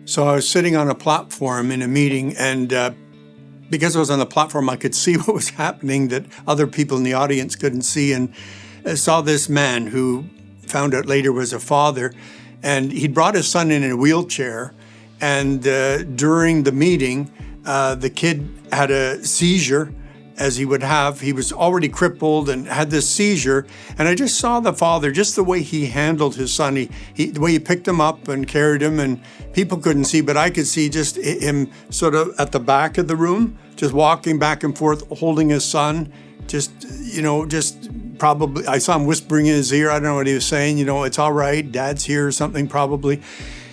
So I was sitting on a platform in a meeting, and because I was on the platform, I could see what was happening that other people in the audience couldn't see. And I saw this man who found out later was a father, and he'd brought his son in a wheelchair. And during the meeting, the kid had a seizure, as he would have. He was already crippled and had this seizure. And I just saw the father, just the way he handled his son, the way he picked him up and carried him, and people couldn't see, but I could see just him sort of at the back of the room, just walking back and forth, holding his son, just probably, I saw him whispering in his ear. I don't know what he was saying, it's all right, Dad's here or something probably.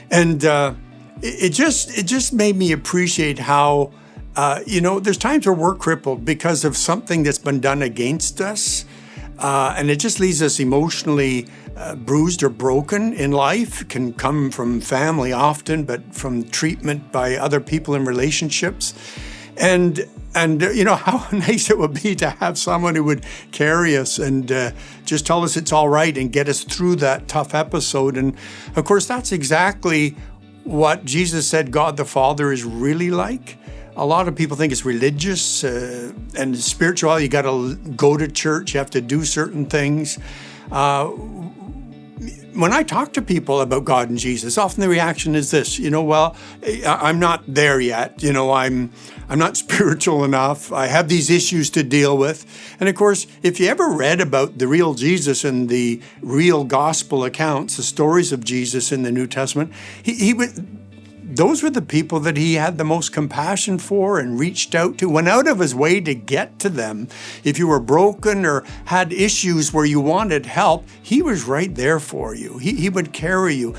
And it just made me appreciate how, there's times where we're crippled because of something that's been done against us. And it just leaves us emotionally bruised or broken in life. It can come from family often, but from treatment by other people in relationships. And how nice it would be to have someone who would carry us and just tell us it's all right and get us through that tough episode. And of course, that's exactly what Jesus said God the Father is really like. A lot of people think it's religious and spiritual. You got to go to church. You have to do certain things. When I talk to people about God and Jesus, often the reaction is this, I'm not there yet. I'm not spiritual enough. I have these issues to deal with. And of course, if you ever read about the real Jesus and the real gospel accounts, the stories of Jesus in the New Testament, those were the people that he had the most compassion for and reached out to, went out of his way to get to them. If you were broken or had issues where you wanted help, he was right there for you. He would carry you.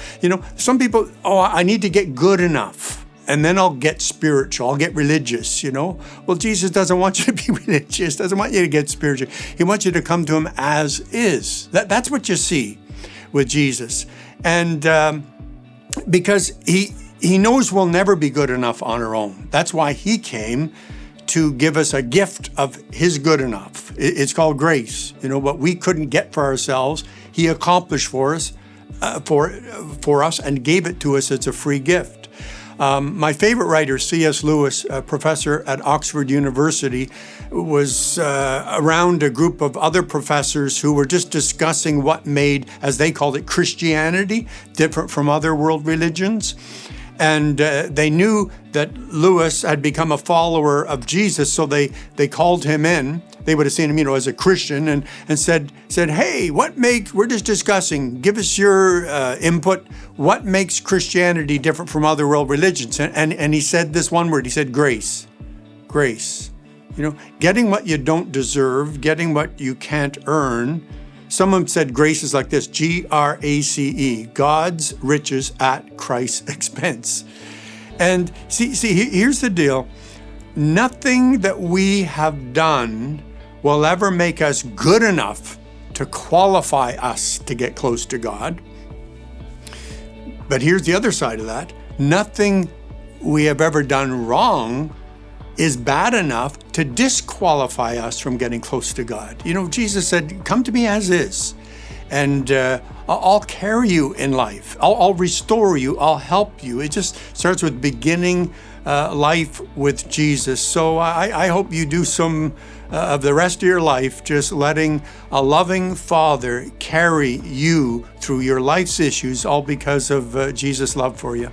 Some people, I need to get good enough, and then I'll get spiritual, I'll get religious, Well, Jesus doesn't want you to be religious, doesn't want you to get spiritual. He wants you to come to him as is. That's what you see with Jesus. And because he knows we'll never be good enough on our own. That's why he came to give us a gift of his good enough. It's called grace. What we couldn't get for ourselves, he accomplished for us, for us, and gave it to us as a free gift. My favorite writer, C.S. Lewis, a professor at Oxford University, was around a group of other professors who were just discussing what made, as they called it, Christianity different from other world religions. And they knew that Lewis had become a follower of Jesus, so they called him in. They would have seen him, as a Christian, and said, hey, we're just discussing, give us your input. What makes Christianity different from other world religions? And he said this one word, he said, grace. Grace. Getting what you don't deserve, getting what you can't earn. Someone said grace is like this, Grace, God's riches at Christ's expense. And see, here's the deal. Nothing that we have done will ever make us good enough to qualify us to get close to God. But here's the other side of that. Nothing we have ever done wrong is bad enough to disqualify us from getting close to God. Jesus said, come to me as is, and I'll carry you in life. I'll restore you. I'll help you. It just starts with beginning life with Jesus. So I hope you do some of the rest of your life just letting a loving Father carry you through your life's issues, all because of Jesus' love for you.